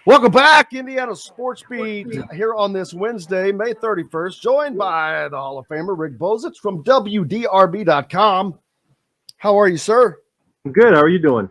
Welcome back, Indiana Sports Beat, here on this Wednesday, May 31st, joined by the Hall of Famer Rick Bozich from WDRB.com. How are you, sir? Good. How are you doing?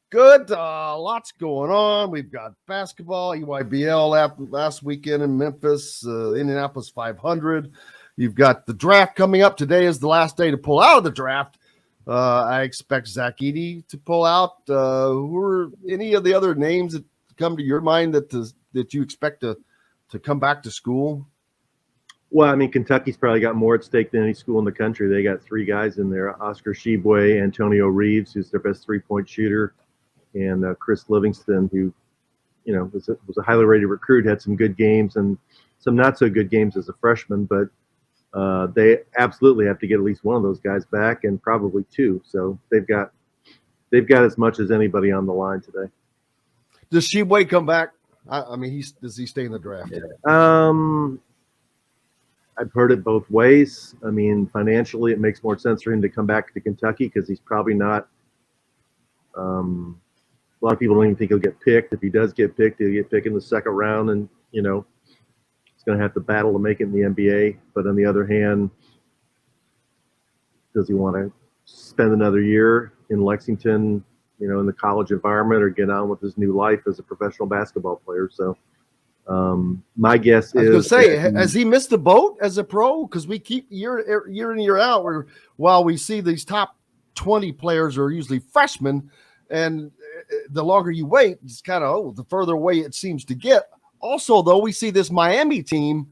Good. Lots going on. We've got basketball, EYBL last weekend in Memphis, Indianapolis 500. You've got the draft coming up. Today is the last day to pull out of the draft. I expect Zach Edey to pull out. Who are any of the other names that come to your mind that you expect to come back to school? Well, I mean, Kentucky's probably got more at stake than any school in the country. They got three guys in there: Oscar Tshiebwe, Antonio Reeves, who's their best three-point shooter, and Chris Livingston, who, was a highly rated recruit, had some good games and some not so good games as a freshman. But they absolutely have to get at least one of those guys back, and probably two. So they've got as much as anybody on the line today. Does Tshiebwe come back? I mean, does he stay in the draft? I've heard it both ways. I mean, financially, it makes more sense for him to come back to Kentucky because he's probably not. A lot of people don't even think he'll get picked. If he does get picked, he'll get picked in the second round, and he's going to have to battle to make it in the NBA. But on the other hand, does he want to spend another year in Lexington, in the college environment, or get on with his new life as a professional basketball player? So my guess is, I was going to say, has he missed the boat as a pro? Because we keep year in, year out, while we see these top 20 players are usually freshmen, and the longer you wait, it's kind of, the further away it seems to get. Also, though, we see this Miami team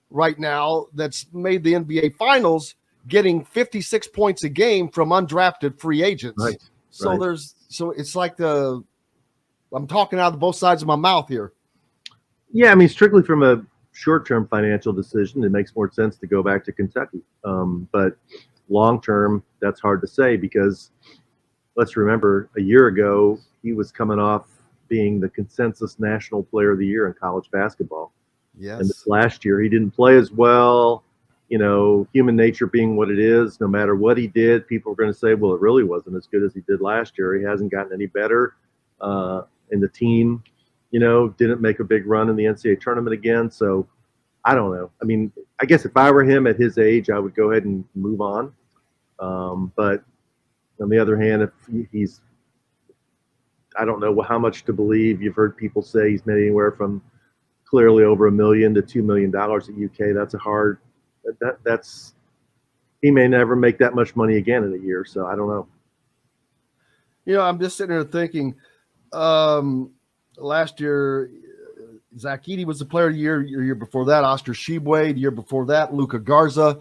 right now that's made the NBA Finals getting 56 points a game from undrafted free agents. Right. So it's like I'm talking out of both sides of my mouth here. Yeah, I mean, strictly from a short-term financial decision, it makes more sense to go back to Kentucky. But long-term, that's hard to say because let's remember, a year ago, he was coming off being the consensus national player of the year in college basketball. Yes. And this last year, he didn't play as well. Human nature being what it is, no matter what he did, people are going to say, well, it really wasn't as good as he did last year. He hasn't gotten any better. And the team, didn't make a big run in the NCAA tournament again. So I don't know. I mean, I guess if I were him at his age, I would go ahead and move on. But on the other hand, if I don't know how much to believe. You've heard people say he's made anywhere from clearly over $1 million to $2 million at UK. That's that's he may never make that much money again in a year. So I don't know. I'm just sitting here thinking, last year, Zach Edey was the player of the year. Year before that, Oscar Tshiebwe. The year before that, Luka Garza.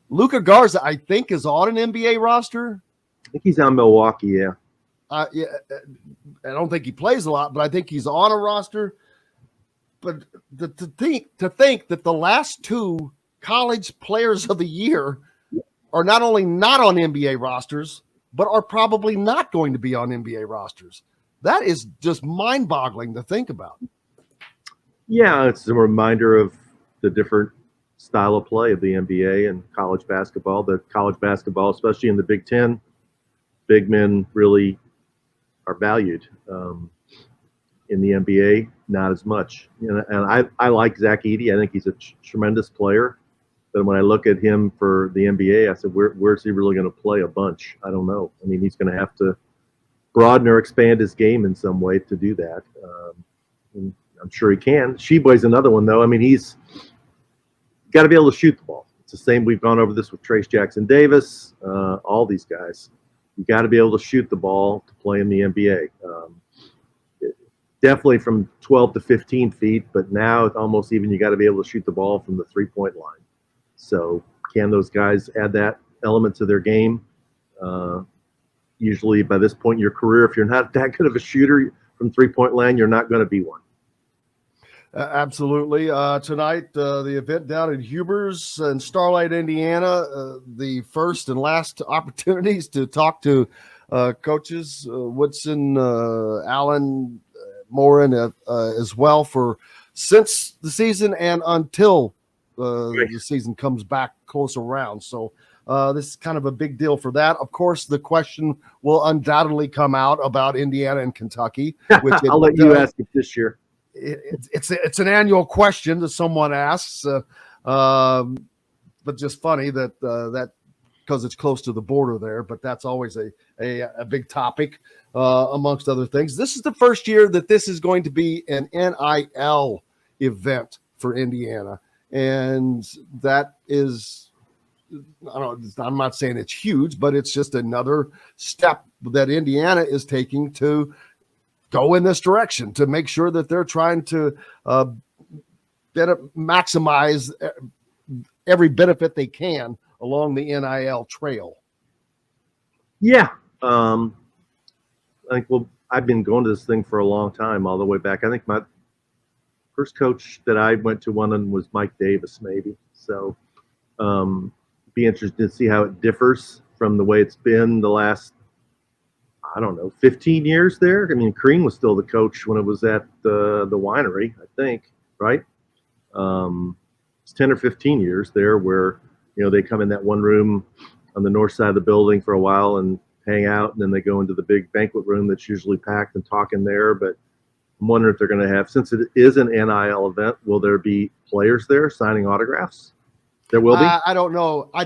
Luka Garza, I think, is on an NBA roster. I think he's on Milwaukee, yeah. Yeah, I don't think he plays a lot, but I think he's on a roster. But to think that the last two college players of the year are not only not on NBA rosters, but are probably not going to be on NBA rosters. That is just mind-boggling to think about. Yeah, it's a reminder of the different style of play of the NBA and college basketball. The college basketball, especially in the Big Ten, big men really are valued. In the NBA, not as much. And I like Zach Edey. I think he's a tremendous player. But when I look at him for the NBA, I said, where's he really going to play a bunch? I don't know. I mean, he's going to have to broaden or expand his game in some way to do that. And I'm sure he can. Tshiebwe's another one, though. I mean, he's got to be able to shoot the ball. It's the same. We've gone over this with Trace Jackson Davis, all these guys. You got to be able to shoot the ball to play in the NBA. Definitely from 12 to 15 feet, but now it's almost even you got to be able to shoot the ball from the three-point line. So can those guys add that element to their game? Usually by this point in your career, if you're not that good of a shooter from three-point line, you're not going to be one. Absolutely. Tonight, the event down in Hubers in Starlight, Indiana, the first and last opportunities to talk to coaches Woodson, Allen, Morin as well since the season and until the season comes back close around. So this is kind of a big deal for that. Of course, the question will undoubtedly come out about Indiana and Kentucky. Which I'll let you ask it this year. it's an annual question that someone asks, but just funny that because it's close to the border there. But that's always a big topic amongst other things. This is the first year that this is going to be an NIL event for Indiana, and that is, I'm not saying it's huge, but it's just another step that Indiana is taking to go in this direction, to make sure that they're trying to maximize every benefit they can along the NIL trail. Yeah. I think, I've been going to this thing for a long time, all the way back. I think my first coach that I went to one was Mike Davis, maybe. So be interested to see how it differs from the way it's been the last, 15 years there. I mean, Crean was still the coach when it was at the winery, I think, right? It's 10 or 15 years there where, they come in that one room on the north side of the building for a while and hang out, and then they go into the big banquet room that's usually packed and talk in there. But I'm wondering if they're going to have, since it is an NIL event, will there be players there signing autographs? There will be? I don't know. I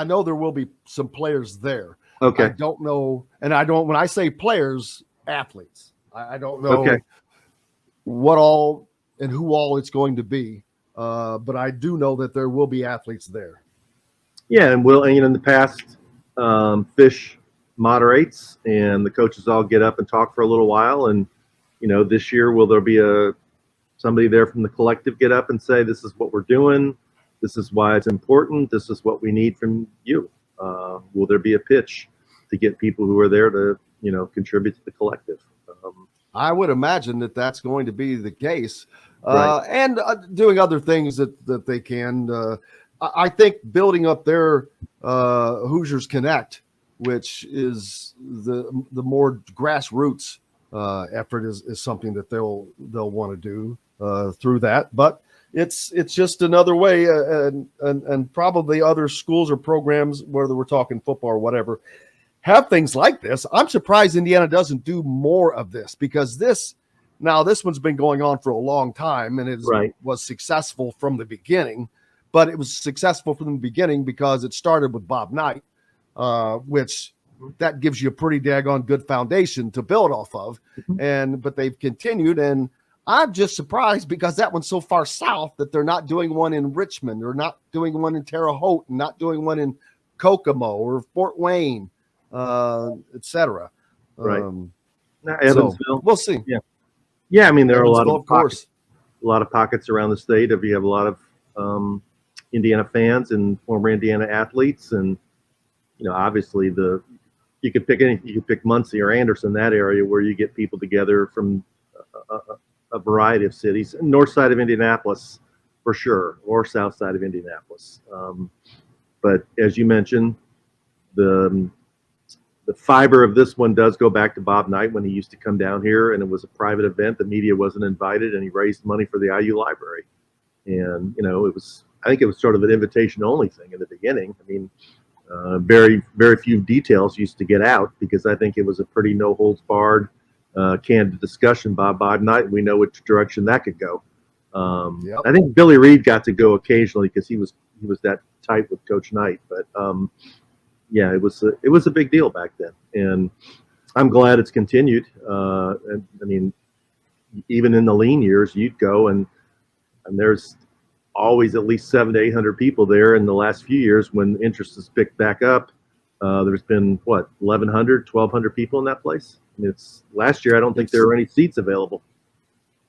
know there will be some players there. Okay. I don't know. And when I say players, athletes, I don't know what all and who all it's going to be. But I do know that there will be athletes there. Yeah. And in the past, Fish moderates and the coaches all get up and talk for a little while. And, this year, will there be somebody there from the collective get up and say, this is what we're doing. This is why it's important. This is what we need from you. Will there be a pitch to get people who are there to, contribute to the collective? I would imagine that that's going to be the case, right. And doing other things that they can. I think building up their Hoosiers Connect, which is the more grassroots effort, is something that they'll want to do through that. But it's just another way, and probably other schools or programs, whether we're talking football or whatever, have things like this. I'm surprised Indiana doesn't do more of this, because this one's been going on for a long time, and it was successful from the beginning. But it was successful from the beginning because it started with Bob Knight, which that gives you a pretty daggone good foundation to build off of. But they've continued, and I'm just surprised because that one's so far south that they're not doing one in Richmond, or not doing one in Terre Haute, and not doing one in Kokomo or Fort Wayne, etc. Right. So we'll see. Yeah. Yeah. I mean, there are a lot of pockets around the state. If you have a lot of Indiana fans and former Indiana athletes, and obviously you could pick Muncie or Anderson, that area where you get people together from a variety of cities. North side of Indianapolis for sure, or south side of Indianapolis. But as you mentioned, the fiber of this one does go back to Bob Knight when he used to come down here, and it was a private event. The media wasn't invited, and he raised money for the IU library. And I think it was sort of an invitation only thing in the beginning. I mean, very, very few details used to get out, because I think it was a pretty no holds barred, candid discussion by Bob Knight. We know which direction that could go. I think Billy Reed got to go occasionally because he was that tight with Coach Knight. But yeah, it was a big deal back then, and I'm glad it's continued. And I mean, even in the lean years, you'd go and there's always at least 700 to 800 people there. In the last few years, when interest has picked back up, there's been 1,100, 1,200 people in that place. I mean, last year. I don't think there were any seats available.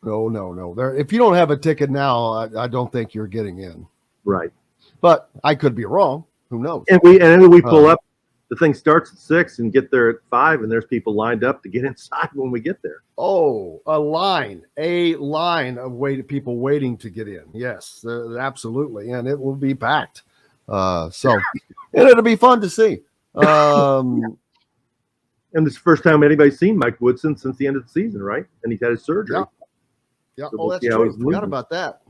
No. If you don't have a ticket now, I don't think you're getting in. Right. But I could be wrong. Who knows? And we pull up. The thing starts at 6 and get there at 5, and there's people lined up to get inside when we get there. Oh, a line of people waiting to get in. Yes, absolutely, and it will be packed. And it'll be fun to see. And this is the first time anybody's seen Mike Woodson since the end of the season, right? And he's had his surgery. Yeah. So that's true. I forgot about that.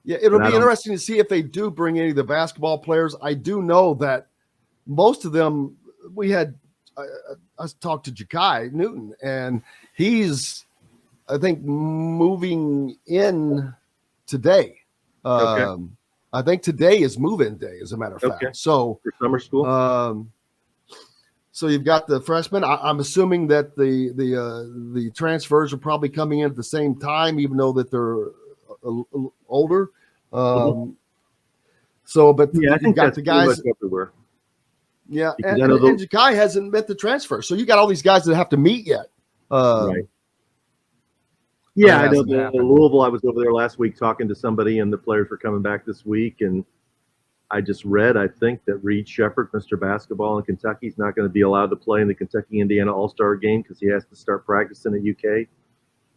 Yeah, it'll be interesting to see if they do bring any of the basketball players. I do know that most of them, I talked to Ja'Kai Newton, and he's I think moving in today. Okay. I think today is move-in day, as a matter of fact. Okay. So For summer school. So you've got the freshmen. I'm assuming that the transfers are probably coming in at the same time, even though that they're older. So, but yeah, I you've think got that's the pretty guys. much everywhere. Yeah, Because and Jakai hasn't met the transfer, so you got all these guys that have to meet yet. Right. Yeah, I know hasn't happened. Louisville. I was over there last week talking to somebody, and the players were coming back this week. And I just read, I think, that Reed Shepherd, Mr. Basketball in Kentucky, is not going to be allowed to play in the Kentucky-Indiana All-Star game because he has to start practicing at UK,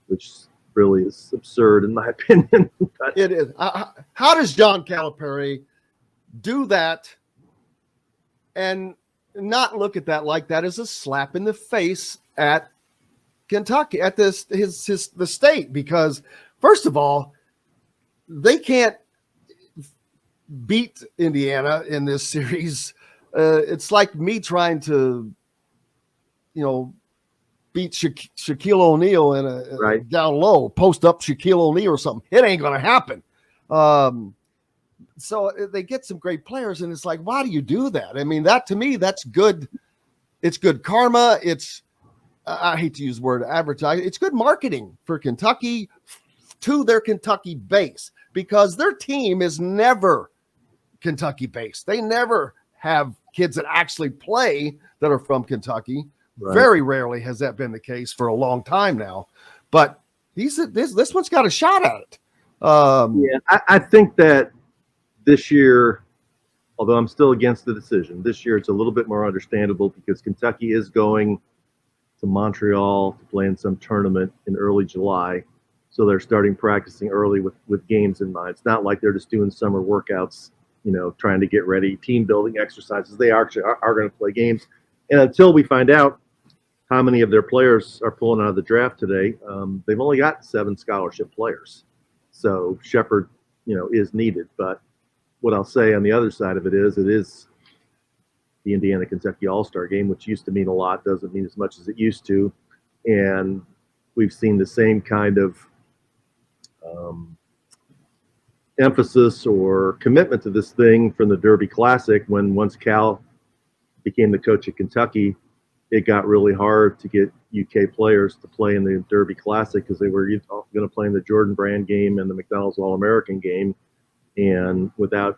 which really is absurd in my opinion. But It is. How does John Calipari do that and not look at that like that as a slap in the face at Kentucky, at the state? Because first of all, they can't beat Indiana in this series. It's like me trying to, beat Shaquille O'Neal in a down low, post up Shaquille O'Neal or something. It ain't going to happen. So they get some great players, and it's like, why do you do that? I mean, that to me, that's good. It's good karma. It's, I hate to use the word advertise. It's good marketing for Kentucky to their Kentucky base, because their team is never Kentucky based. They never have kids that actually play that are from Kentucky. Right. Very rarely has that been the case for a long time now, but this one's got a shot at it. Yeah, I think that this year, although I'm still against the decision, this year it's a little bit more understandable because Kentucky is going to Montreal to play in some tournament in early July. So they're starting practicing early with games in mind. It's not like they're just doing summer workouts, trying to get ready, team building exercises. They actually are going to play games. And until we find out how many of their players are pulling out of the draft today, they've only got 7 scholarship players. So Shepherd, is needed. But what I'll say on the other side of it is the Indiana-Kentucky All-Star game, which used to mean a lot, doesn't mean as much as it used to. And we've seen the same kind of emphasis or commitment to this thing from the Derby Classic. When once Cal became the coach at Kentucky, it got really hard to get UK players to play in the Derby Classic because they were going to play in the Jordan Brand game and the McDonald's All-American game. And without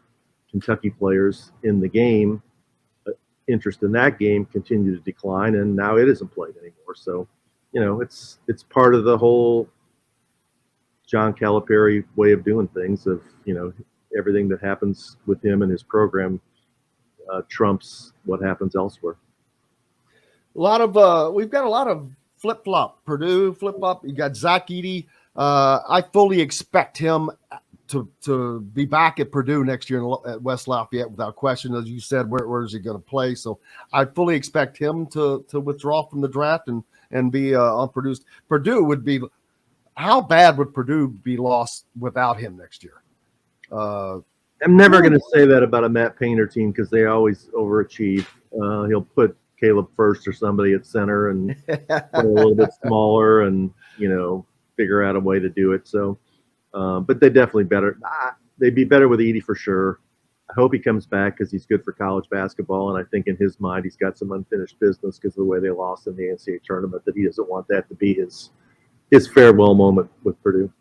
Kentucky players in the game, interest in that game continued to decline, and now it isn't played anymore. So, it's part of the whole John Calipari way of doing things, of, everything that happens with him and his program trumps what happens elsewhere. We've got a lot of flip-flop. Purdue flip-flop. You got Zach Edey. I fully expect him to be back at Purdue next year at West Lafayette without question. As you said, where is he going to play? So I fully expect him to withdraw from the draft and be unproduced. Purdue would be, how bad would Purdue be lost without him next year? I'm never going to say that about a Matt Painter team because they always overachieve. He'll put Caleb First or somebody at center and play a little bit smaller and, figure out a way to do it. So, but they definitely better. They'd be better with Edey for sure. I hope he comes back because he's good for college basketball. And I think in his mind, he's got some unfinished business because of the way they lost in the NCAA tournament, that he doesn't want that to be his farewell moment with Purdue.